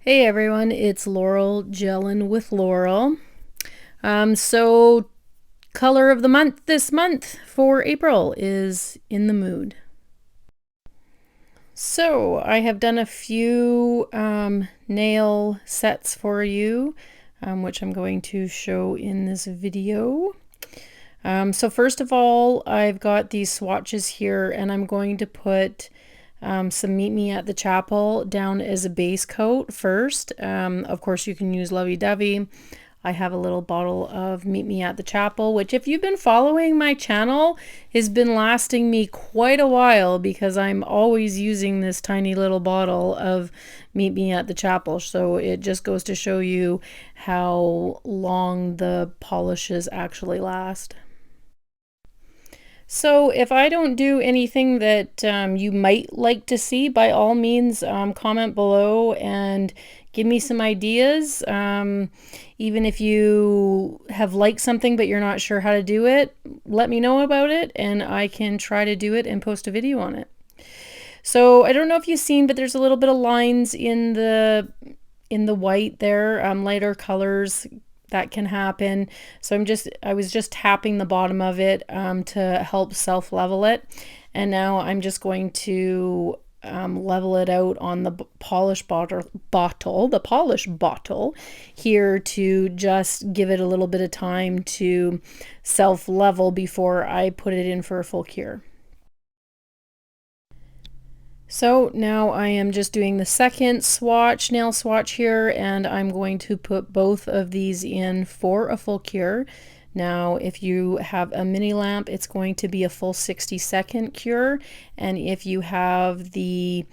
Hey everyone, it's Laurel gelling with Laurel. So color of the month this month for April is In the Mood. So I have done a few nail sets for you, which I'm going to show in this video. So first of all, I've got these swatches here and I'm going to put some Meet Me at the Chapel down as a base coat first. Of course, you can use Lovey Dovey. I have a little bottle of Meet Me at the Chapel, which if you've been following my channel, has been lasting me quite a while because I'm always using this tiny little bottle of Meet Me at the Chapel. So it just goes to show you how long the polishes actually last. So if I don't do anything that you might like to see, by all means, comment below and give me some ideas. Even if you have liked something but you're not sure how to do it, let me know about it and I can try to do it and post a video on it. So I don't know if you've seen, but there's a little bit of lines in the white there, lighter colors that can happen. So I was just tapping the bottom of it to help self level it. And now I'm just going to level it out on the polish bottle here to just give it a little bit of time to self level before I put it in for a full cure. So now I am just doing the second swatch, nail swatch here, and I'm going to put both of these in for a full cure. Now, if you have a mini lamp, it's going to be a full 60-second cure. And if you have the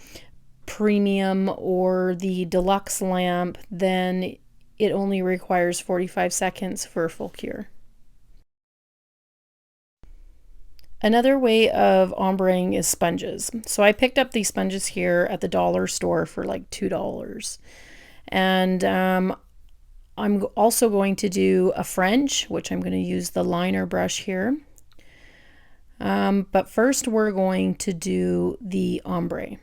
premium or the deluxe lamp, then it only requires 45 seconds for a full cure. Another way of ombreing is sponges. So I picked up these sponges here at the dollar store for like $2. And I'm also going to do a French, which I'm going to use the liner brush here. But first we're going to do the ombre.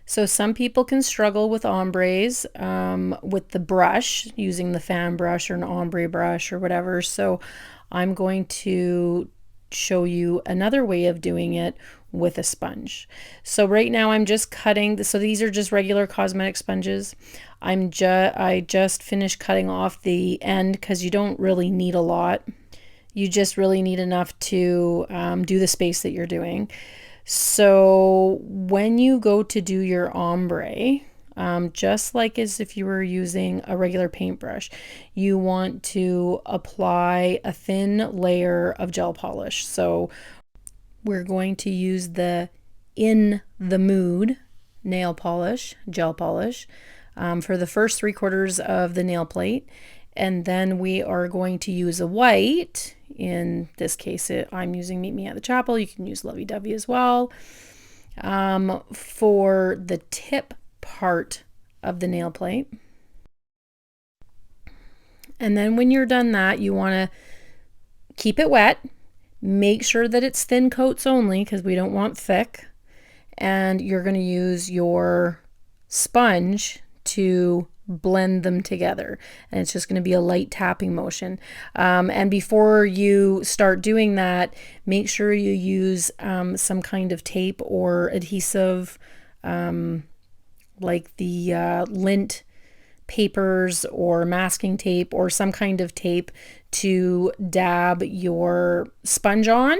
So some people can struggle with ombres with the brush, using the fan brush or an ombre brush or whatever. So I'm going to show you another way of doing it with a sponge. So right now I'm just cutting, so these are just regular cosmetic sponges. I just finished cutting off the end because you don't really need a lot. You just really need enough to do the space that you're doing. So when you go to do your ombre, just like as if you were using a regular paintbrush, you want to apply a thin layer of gel polish. So we're going to use the In the Mood nail polish, gel polish, for the first 3/4 of the nail plate. And then we are going to use a white. In this case, I'm using Meet Me at the Chapel. You can use Lovey Dovey as well. For the tip part of the nail plate. And then when you're done that, you want to keep it wet. Make sure that it's thin coats only because we don't want thick. And you're going to use your sponge to blend them together, and it's just going to be a light tapping motion. And before you start doing that, make sure you use some kind of tape or adhesive, like the lint papers or masking tape or some kind of tape to dab your sponge on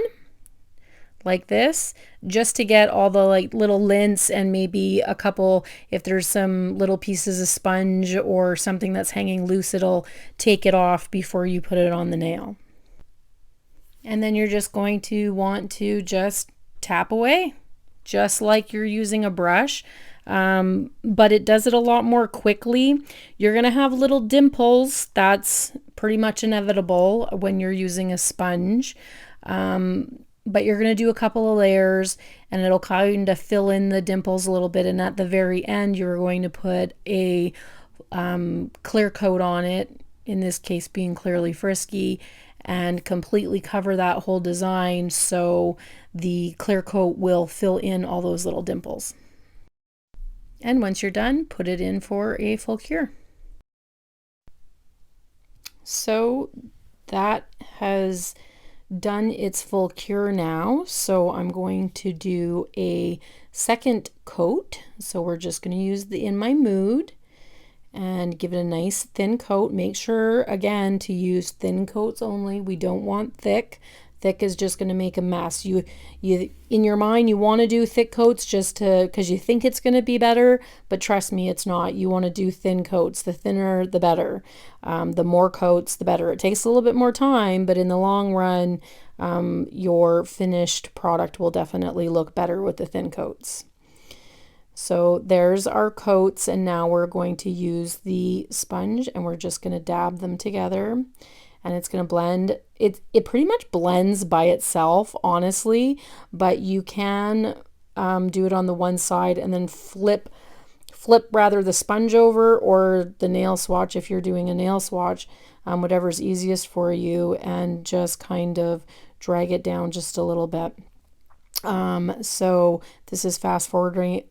like this, just to get all the like little lints and maybe a couple, if there's some little pieces of sponge or something that's hanging loose, it'll take it off before you put it on the nail. And then you're just going to want to just tap away, just like you're using a brush. But it does it a lot more quickly. You're going to have little dimples. That's pretty much inevitable when you're using a sponge. But you're going to do a couple of layers and it'll kind of fill in the dimples a little bit. And at the very end, you're going to put a clear coat on it, in this case being Clearly Frisky, and completely cover that whole design so the clear coat will fill in all those little dimples. And once you're done, put it in for a full cure. So that has done its full cure now. So I'm going to do a second coat. So we're just going to use the In My Mood and give it a nice thin coat. Make sure again to use thin coats only. We don't want thick. Thick is just going to make a mess. You in your mind you want to do thick coats just to because you think it's going to be better, but trust me, it's not. You want to do thin coats. The thinner, the better. The more coats, the better. It takes a little bit more time, but in the long run, your finished product will definitely look better with the thin coats. So there's our coats, and now we're going to use the sponge and we're just going to dab them together. And it's going to blend. It pretty much blends by itself, honestly, but you can do it on the one side and then flip rather the sponge over or the nail swatch if you're doing a nail swatch, whatever's easiest for you, and just kind of drag it down just a little bit. So this is fast forwarding.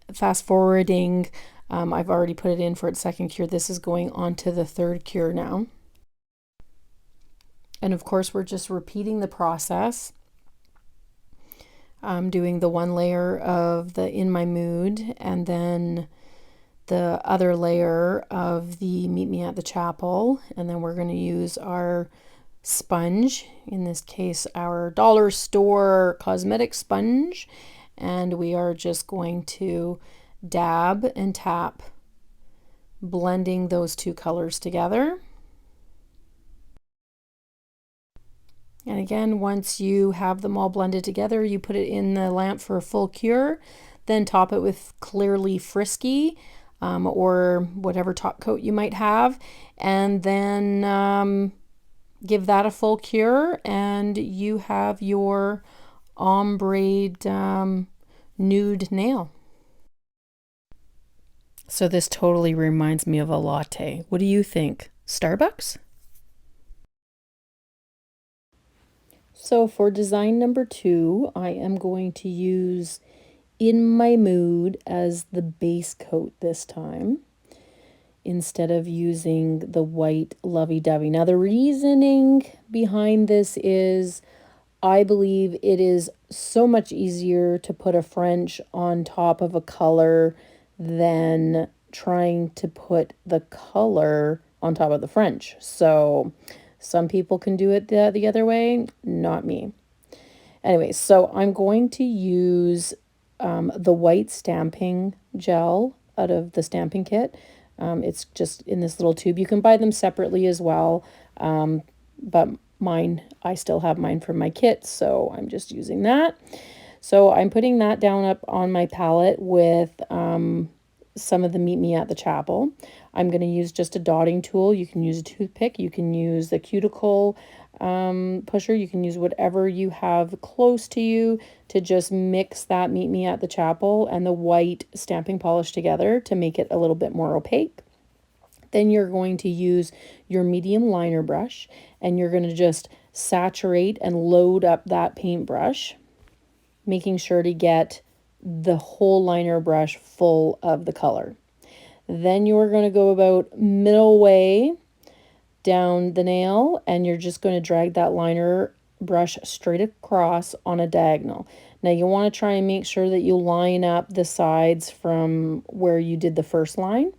I've already put it in for its second cure. This is going on to the third cure now. And of course, we're just repeating the process. I'm doing the one layer of the In My Mood and then the other layer of the Meet Me at the Chapel. And then we're going to use our sponge, in this case, our dollar store cosmetic sponge. And we are just going to dab and tap, blending those two colors together. And again, once you have them all blended together, you put it in the lamp for a full cure, then top it with Clearly Frisky or whatever top coat you might have, and then give that a full cure, and you have your ombre nude nail. So this totally reminds me of a latte. What do you think? Starbucks? So for design number 2, I am going to use In My Mood as the base coat this time, instead of using the white lovey-dovey. Now the reasoning behind this is I believe it is so much easier to put a French on top of a color than trying to put the color on top of the French. So some people can do it the other way, not me. Anyway, so I'm going to use the white stamping gel out of the stamping kit. It's just in this little tube. You can buy them separately as well, but I still have mine from my kit, so I'm just using that. So I'm putting that down up on my palette with some of the Meet Me at the Chapel. I'm going to use just a dotting tool. You can use a toothpick. You can use the cuticle pusher. You can use whatever you have close to you to just mix that Meet Me at the Chapel and the white stamping polish together to make it a little bit more opaque. Then you're going to use your medium liner brush and you're going to just saturate and load up that paintbrush, making sure to get the whole liner brush full of the color. Then you're going to go about middle way down the nail and you're just going to drag that liner brush straight across on a diagonal. Now you want to try and make sure that you line up the sides from where you did the first line.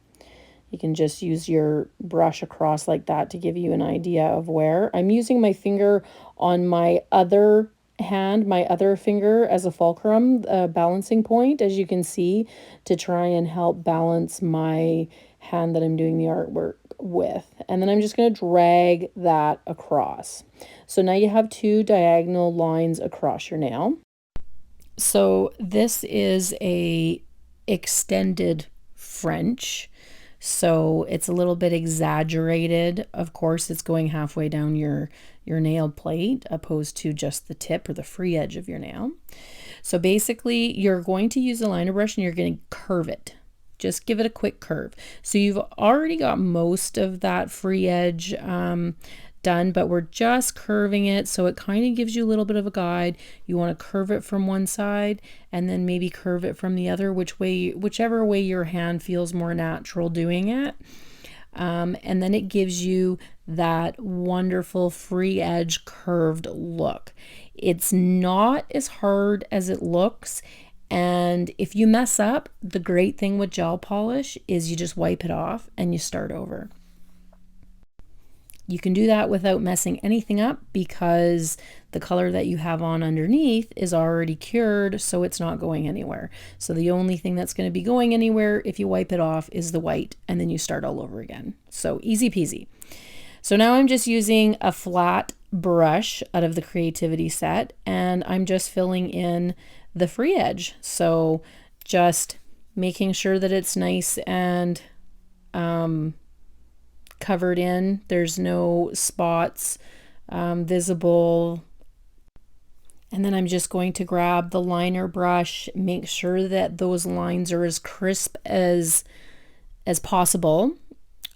You can just use your brush across like that to give you an idea of where. I'm using my finger on my other hand, my other finger as a fulcrum, balancing point, as you can see, to try and help balance my hand that I'm doing the artwork with. And then I'm just going to drag that across. So now you have 2 diagonal lines across your nail. So this is a extended French. So it's a little bit exaggerated. Of course, it's going halfway down your nail plate opposed to just the tip or the free edge of your nail. So basically, you're going to use a liner brush and you're going to curve it. Just give it a quick curve. So you've already got most of that free edge done, but we're just curving it, so it kind of gives you a little bit of a guide. You want to curve it from one side and then maybe curve it from the other, whichever way your hand feels more natural doing it. And then it gives you that wonderful free edge curved look. It's not as hard as it looks, and if you mess up, the great thing with gel polish is you just wipe it off and you start over. You can do that without messing anything up because the color that you have on underneath is already cured, so it's not going anywhere. So the only thing that's going to be going anywhere if you wipe it off is the white, and then you start all over again. So easy peasy. So now I'm just using a flat brush out of the Creativity set, and I'm just filling in the free edge. So just making sure that it's nice and covered in. There's no spots visible. And then I'm just going to grab the liner brush, make sure that those lines are as crisp as possible.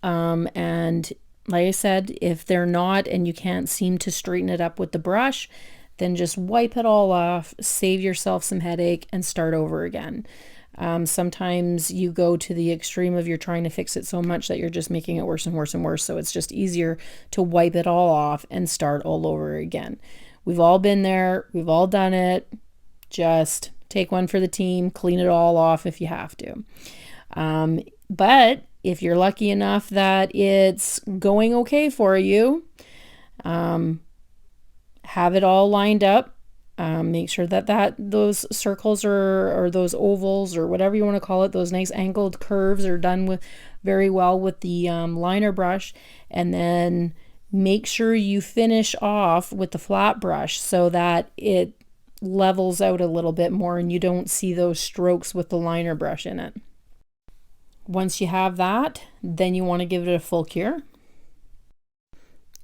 And like I said, if they're not and you can't seem to straighten it up with the brush, then just wipe it all off, save yourself some headache, and start over again. Sometimes you go to the extreme of you're trying to fix it so much that you're just making it worse and worse and worse. So it's just easier to wipe it all off and start all over again. We've all been there. We've all done it. Just take one for the team, clean it all off if you have to. But if you're lucky enough that it's going okay for you, have it all lined up. Make sure that those circles or those ovals or whatever you want to call it, those nice angled curves are done very well with the liner brush. And then make sure you finish off with the flat brush so that it levels out a little bit more and you don't see those strokes with the liner brush in it. Once you have that, then you want to give it a full cure.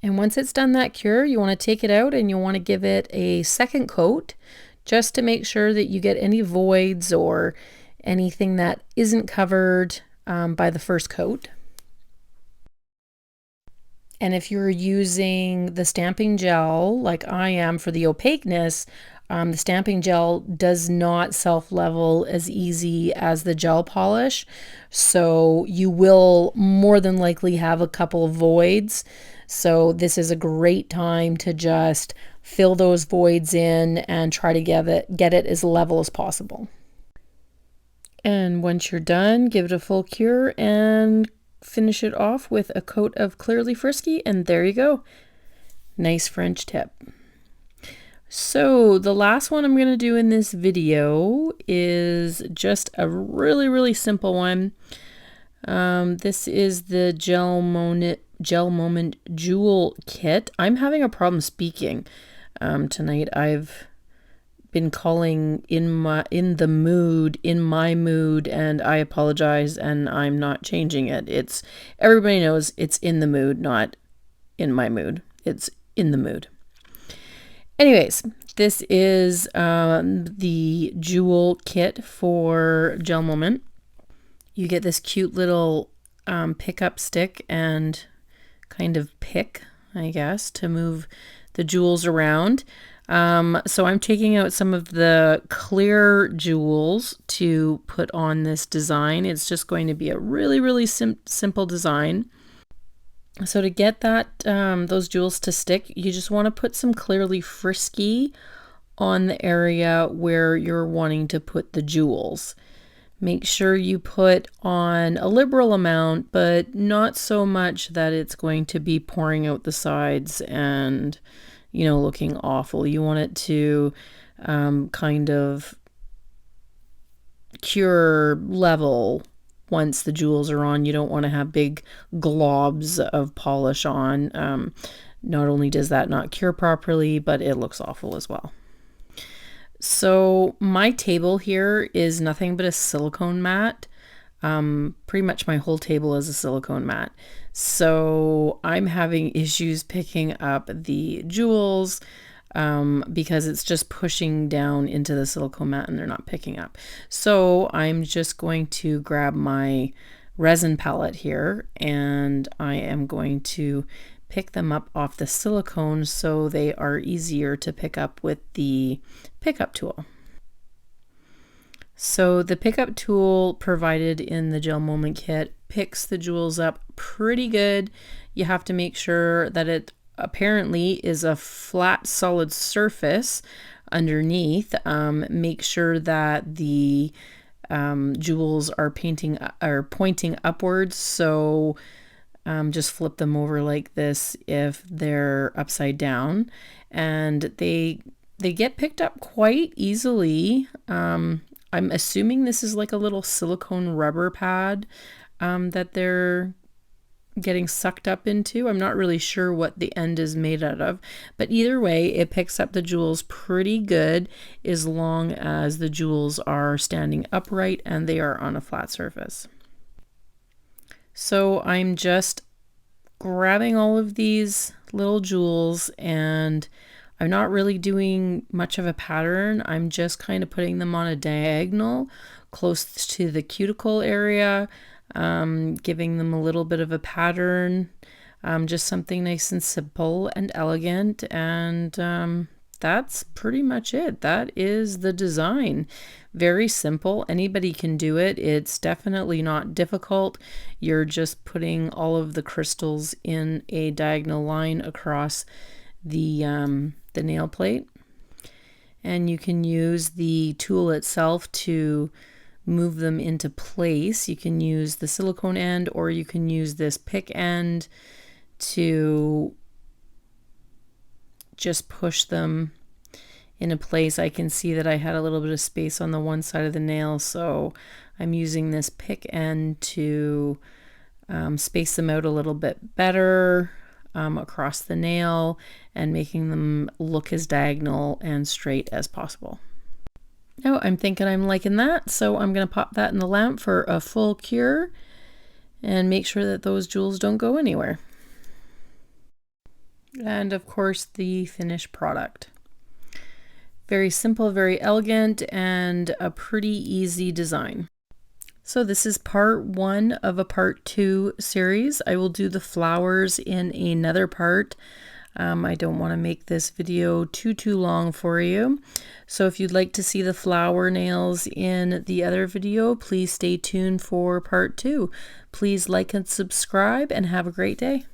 And once it's done that cure, you want to take it out and you want to give it a second coat just to make sure that you get any voids or anything that isn't covered by the first coat. And if you're using the stamping gel like I am for the opaqueness, the stamping gel does not self-level as easy as the gel polish. So you will more than likely have a couple of voids. So this is a great time to just fill those voids in and try to get it as level as possible. And once you're done, give it a full cure and finish it off with a coat of Clearly Frisky, and there you go. Nice French tip. So the last one I'm going to do in this video is just a really, really simple one. This is the GelMoments Jewel Kit. I'm having a problem speaking tonight. I've been calling in my mood, and I apologize, and I'm not changing it. Everybody knows it's in the mood, not in my mood. It's in the mood. Anyways, this is the Jewel Kit for GelMoments. You get this cute little pickup stick and kind of pick, I guess, to move the jewels around. So I'm taking out some of the clear jewels to put on this design. It's just going to be a really, really simple design. So to get those jewels to stick, you just want to put some Clearly Frisky on the area where you're wanting to put the jewels. Make sure you put on a liberal amount, but not so much that it's going to be pouring out the sides and, looking awful. You want it to kind of cure level once the jewels are on. You don't want to have big globs of polish on. Not only does that not cure properly, but it looks awful as well. So my table here is nothing but a silicone mat. Pretty much my whole table is a silicone mat. So I'm having issues picking up the jewels because it's just pushing down into the silicone mat and they're not picking up. So I'm just going to grab my resin palette here and I am going to pick them up off the silicone so they are easier to pick up with the pickup tool. So the pickup tool provided in the GelMoment kit picks the jewels up pretty good. You have to make sure that it apparently is a flat solid surface underneath. Make sure that the jewels are pointing upwards, so just flip them over like this if they're upside down, and they get picked up quite easily. I'm assuming this is like a little silicone rubber pad that they're getting sucked up into. I'm not really sure what the end is made out of, but either way, it picks up the jewels pretty good as long as the jewels are standing upright and they are on a flat surface. So I'm just grabbing all of these little jewels, and I'm not really doing much of a pattern. I'm just kind of putting them on a diagonal close to the cuticle area, giving them a little bit of a pattern, just something nice and simple and elegant, and that's pretty much it. That is the design. Very simple. Anybody can do it. It's definitely not difficult. You're just putting all of the crystals in a diagonal line across the nail plate, and you can use the tool itself to move them into place. You can use the silicone end, or you can use this pick end to just push them in a place. I can see that I had a little bit of space on the one side of the nail, so I'm using this pick end to space them out a little bit better across the nail, and making them look as diagonal and straight as possible. Now I'm thinking I'm liking that, so I'm going to pop that in the lamp for a full cure and make sure that those jewels don't go anywhere. And of course the finished product. Very simple, very elegant, and a pretty easy design. So this is part 1 of a part 2 series. I will do the flowers in another part. I don't want to make this video too long for you. So if you'd like to see the flower nails in the other video, please stay tuned for part 2. Please like and subscribe, and have a great day.